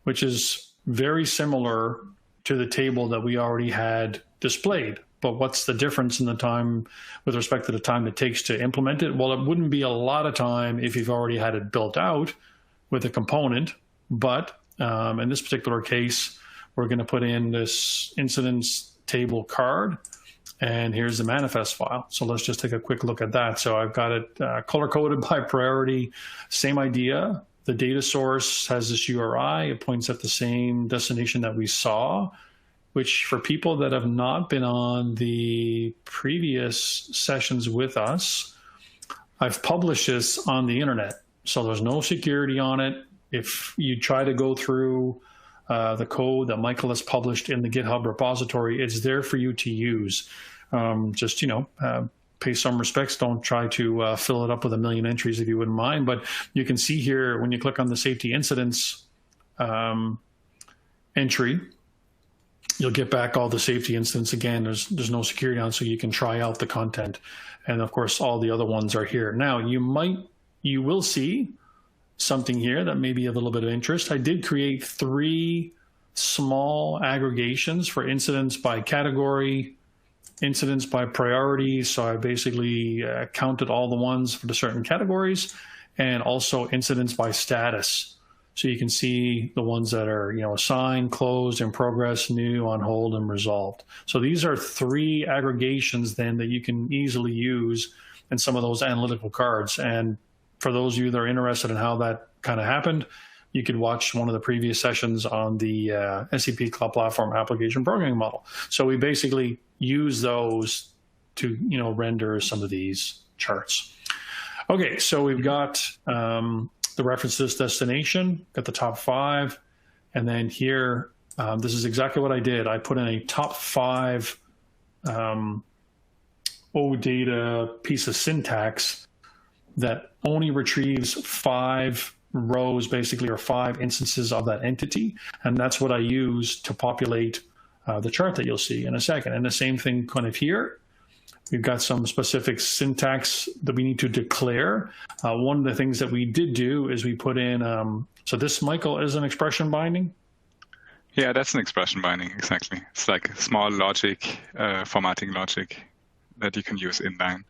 which is very similar to the table that we already had displayed. But what's the difference in the time with respect to the time it takes to implement it? Well, it wouldn't be a lot of time if you've already had it built out with a component. But in this particular case, we're going to put in this incidents table card, and here's the manifest file. So let's just take a quick look at that. So I've got it color-coded by priority, same idea. The data source has this URI. It points at the same destination that we saw, which for people that have not been on the previous sessions with us, I've published this on the internet. So there's no security on it. If you try to go through the code that Michael has published in the GitHub repository, it's there for you to use. Just, pay some respects. Don't try to fill it up with a million entries if you wouldn't mind. But you can see here, when you click on the safety incidents entry, you'll get back all the safety incidents again. There's no security on, so you can try out the content. And of course, all the other ones are here. Now, you will see something here that may be a little bit of interest. I did create 3 small aggregations for incidents by category, incidents by priority. So I basically counted all the ones for the certain categories, and also incidents by status. So you can see the ones that are, assigned, closed, in progress, new, on hold, and resolved. So these are 3 aggregations then that you can easily use in some of those analytical cards. And for those of you that are interested in how that kind of happened, you could watch one of the previous sessions on the SAP Cloud Platform Application Programming Model. So we basically use those to, render some of these charts. Okay, so we've got the reference to this destination, got the top 5, and then here this is exactly what I did. I put in a top 5 OData piece of syntax that only retrieves 5 rows, basically, or 5 instances of that entity. And that's what I use to populate the chart that you'll see in a second. And the same thing kind of here. We've got some specific syntax that we need to declare. One of the things that we did do is we put in, so this, Michael, is an expression binding? Yeah, that's an expression binding, exactly. It's like small logic, formatting logic that you can use inline.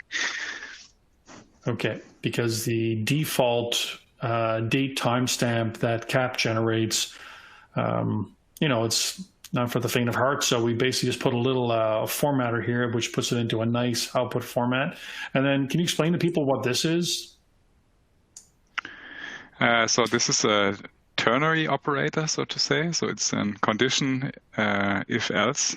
Okay, because the default date timestamp that CAP generates, it's not for the faint of heart. So we basically just put a little formatter here, which puts it into a nice output format. And then can you explain to people what this is? So this is a ternary operator, so to say. So it's a condition if-else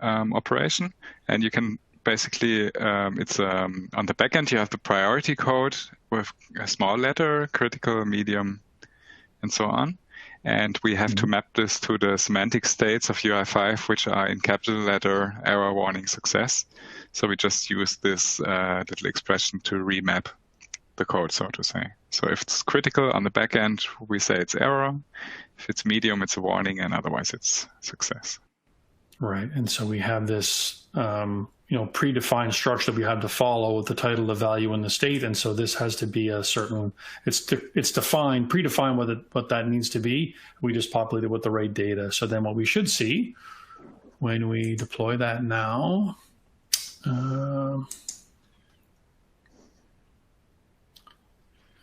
operation. And you can basically, it's on the back end, you have the priority code with a small letter, critical, medium, and so on. And we have to map this to the semantic states of UI5, which are in capital letter, error, warning, success. So we just use this little expression to remap the code, so to say. So if it's critical on the back end, we say it's error. If it's medium, it's a warning, and otherwise it's success. Right. And so we have this predefined structure that we have to follow with the title, the value, and the state. And so this has to be a certain, it's defined, predefined what that needs to be. We just populate it with the right data. So then what we should see when we deploy that now,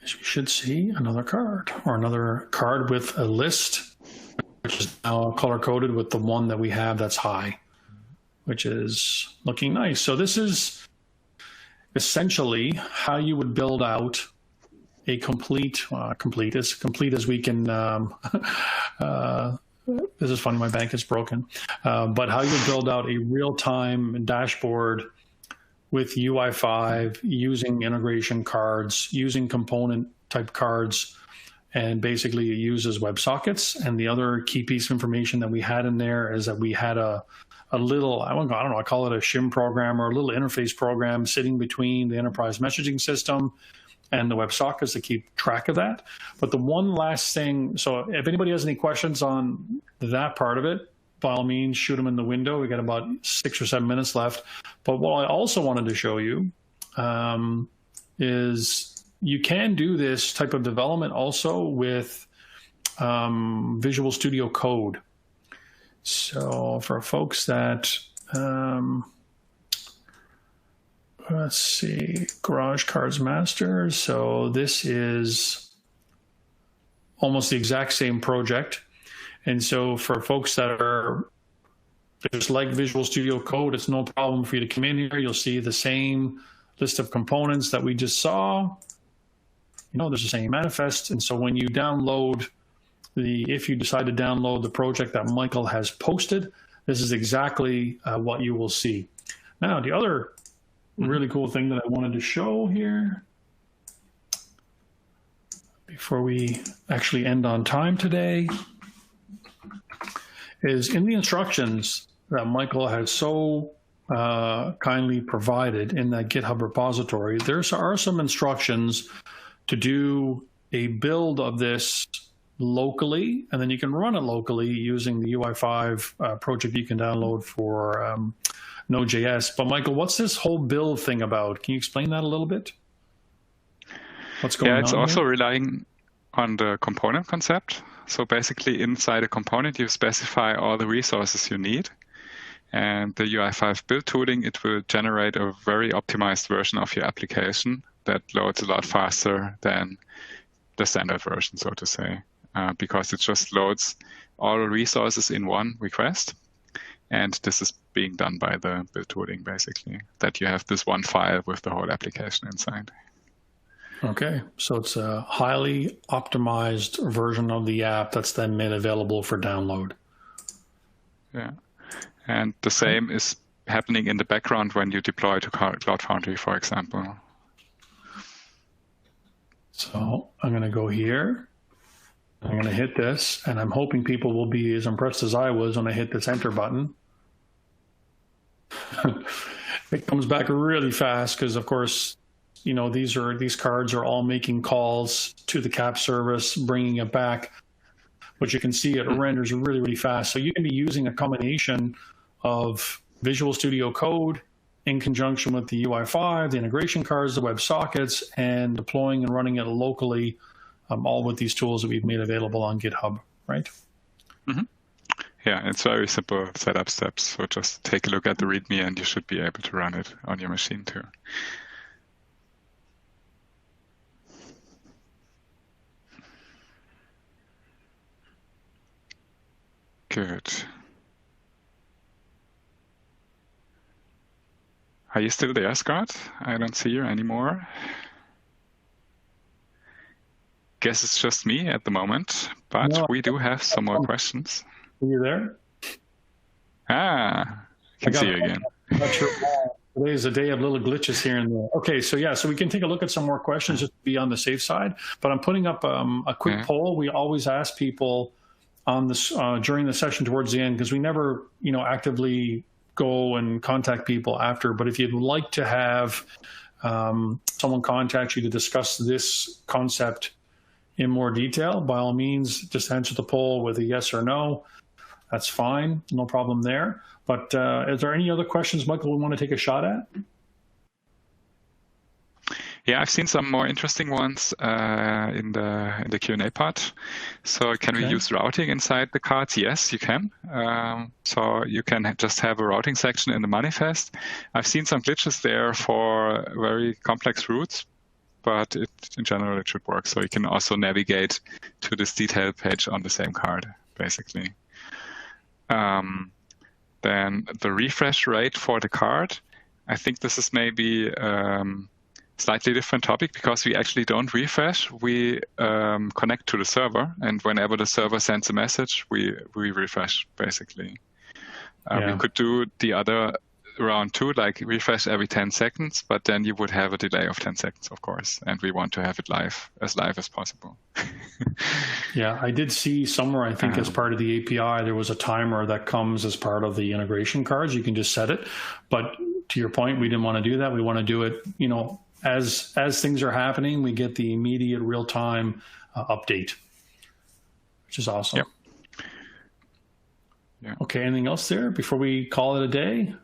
is we should see another card, or another card with a list, which is now color-coded with the one that we have that's high, which is looking nice. So this is essentially how you would build out a complete as we can, this is funny, my bank is broken, but how you build out a real-time dashboard with UI5, using integration cards, using component type cards, and basically it uses WebSockets. And the other key piece of information that we had in there is that we had a little, I don't know, I call it a shim program, or a little interface program sitting between the enterprise messaging system and the WebSockets to keep track of that. But the one last thing, so if anybody has any questions on that part of it, by all means, shoot them in the window. We got about 6 or 7 minutes left. But what I also wanted to show you is you can do this type of development also with Visual Studio Code. So for folks that, let's see, Garage Cards Master. So this is almost the exact same project. And so for folks that are just like Visual Studio Code, it's no problem for you to come in here. You'll see the same list of components that we just saw. There's the same manifest. And so when you download if you decide to download the project that Michael has posted, this is exactly what you will see. Now, the other really cool thing that I wanted to show here before we actually end on time today is in the instructions that Michael has so kindly provided in that GitHub repository, there are some instructions to do a build of this locally, and then you can run it locally using the UI5 project you can download for Node.js. But Michael, what's this whole build thing about? Can you explain that a little bit? What's going on? Yeah, it's also relying on the component concept. So basically inside a component, you specify all the resources you need. And the UI5 build tooling, it will generate a very optimized version of your application that loads a lot faster than the standard version, so to say, because it just loads all resources in one request. And this is being done by the build tooling, basically, that you have this one file with the whole application inside. Okay, so it's a highly optimized version of the app that's then made available for download. Yeah, and the same is happening in the background when you deploy to Cloud Foundry, for example. So I'm going to go here, I'm going to hit this, and I'm hoping people will be as impressed as I was when I hit this enter button. It comes back really fast because, of course, you know, these cards are all making calls to the CAP service, bringing it back. But you can see it renders really, really fast. So you can be using a combination of Visual Studio Code in conjunction with the UI5, the integration cards, the WebSockets, and deploying and running it locally, all with these tools that we've made available on GitHub, right? Mm-hmm. Yeah, it's very simple setup steps. So just take a look at the README and you should be able to run it on your machine too. Good. Are you still there, Scott? I don't see you anymore. Guess it's just me at the moment, but no, we do have some more questions. Are you there? Ah, I can see you again. Not sure. Today is a day of little glitches here and there. Okay, so yeah, so we can take a look at some more questions just to be on the safe side. But I'm putting up a quick poll. We always ask people on this during the session towards the end, because we never, you know, actively go and contact people after. But if you'd like to have someone contact you to discuss this concept in more detail, by all means, just answer the poll with a yes or no. That's fine, no problem there. But is there any other questions, Michael, we want to take a shot at? Yeah, I've seen some more interesting ones in the Q&A part. So can we use routing inside the cards? Yes, you can. So you can just have a routing section in the manifest. I've seen some glitches there for very complex routes, but in general, it should work. So you can also navigate to this detail page on the same card, basically. Then the refresh rate for the card, I think this is maybe slightly different topic because we actually don't refresh. We connect to the server, and whenever the server sends a message, we refresh, basically. We could do the other round too, like refresh every 10 seconds, but then you would have a delay of 10 seconds, of course, and we want to have it live as possible. Yeah, I did see somewhere, I think as part of the API, there was a timer that comes as part of the integration cards. You can just set it. But to your point, we didn't want to do that. We want to do it, you know, as things are happening, we get the immediate real-time update, which is awesome. Yep. Yeah. Okay, anything else there before we call it a day?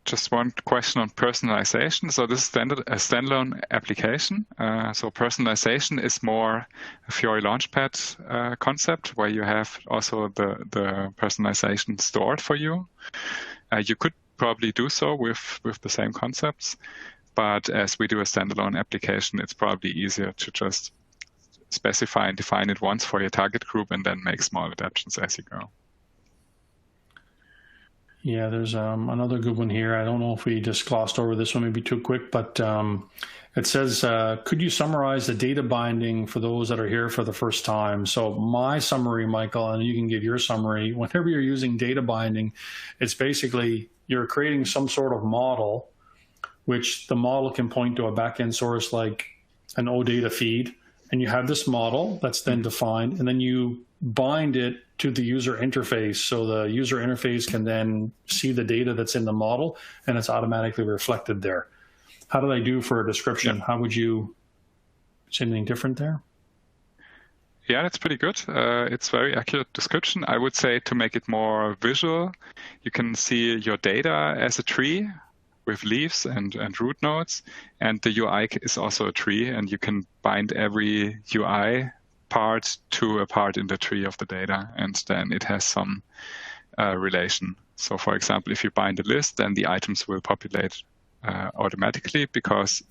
Just one question on personalization. So this is a standalone application. So personalization is more a Fiori Launchpad concept where you have also the personalization stored for you. You could probably do so with the same concepts, but as we do a standalone application, it's probably easier to just specify and define it once for your target group and then make small adaptations as you go. Yeah, there's another good one here. I don't know if we just glossed over this one, maybe too quick, but it says, could you summarize the data binding for those that are here for the first time? So my summary, Michael, and you can give your summary, whenever you're using data binding, it's basically you're creating some sort of model, which the model can point to a backend source like an OData feed, and you have this model that's then defined, and then you bind it to the user interface. So the user interface can then see the data that's in the model, and it's automatically reflected there. How did I do for a description? How would you, is anything different there? Yeah, that's pretty good. It's very accurate description. I would say to make it more visual, you can see your data as a tree with leaves and root nodes, and the UI is also a tree, and you can bind every UI part to a part in the tree of the data, and then it has some relation. So for example, if you bind a list, then the items will populate automatically because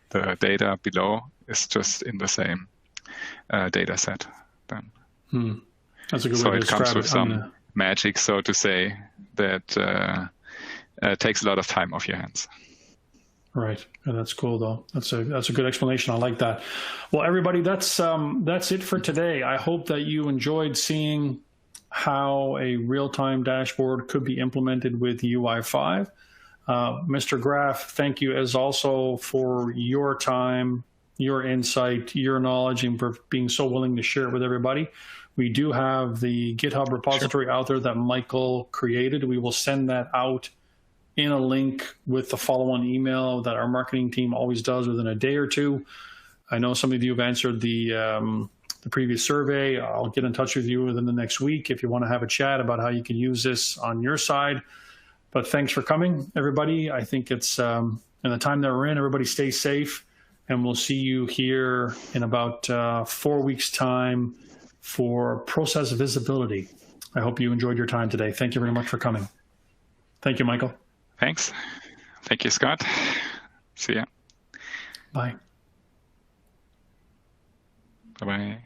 the data below is just in the same data set. Then. That's a good way to describe it. So it comes with some magic, so to say, that takes a lot of time off your hands. Right. Yeah, that's cool, though. That's a good explanation. I like that. Well, everybody, that's it for today. I hope that you enjoyed seeing how a real-time dashboard could be implemented with UI5. Mr. Graf, thank you as also for your time your insight, your knowledge, and for being so willing to share it with everybody. We do have the GitHub repository out there that Michael created. We will send that out in a link with the follow-on email that our marketing team always does within a day or two. I know some of you have answered the previous survey. I'll get in touch with you within the next week if you want to have a chat about how you can use this on your side. But thanks for coming, everybody. I think it's in the time that we're in, everybody stay safe, and we'll see you here in about 4 weeks' time for process visibility. I hope you enjoyed your time today. Thank you very much for coming. Thank you, Michael. Thanks. Thank you, Scott. See ya. Bye. Bye-bye.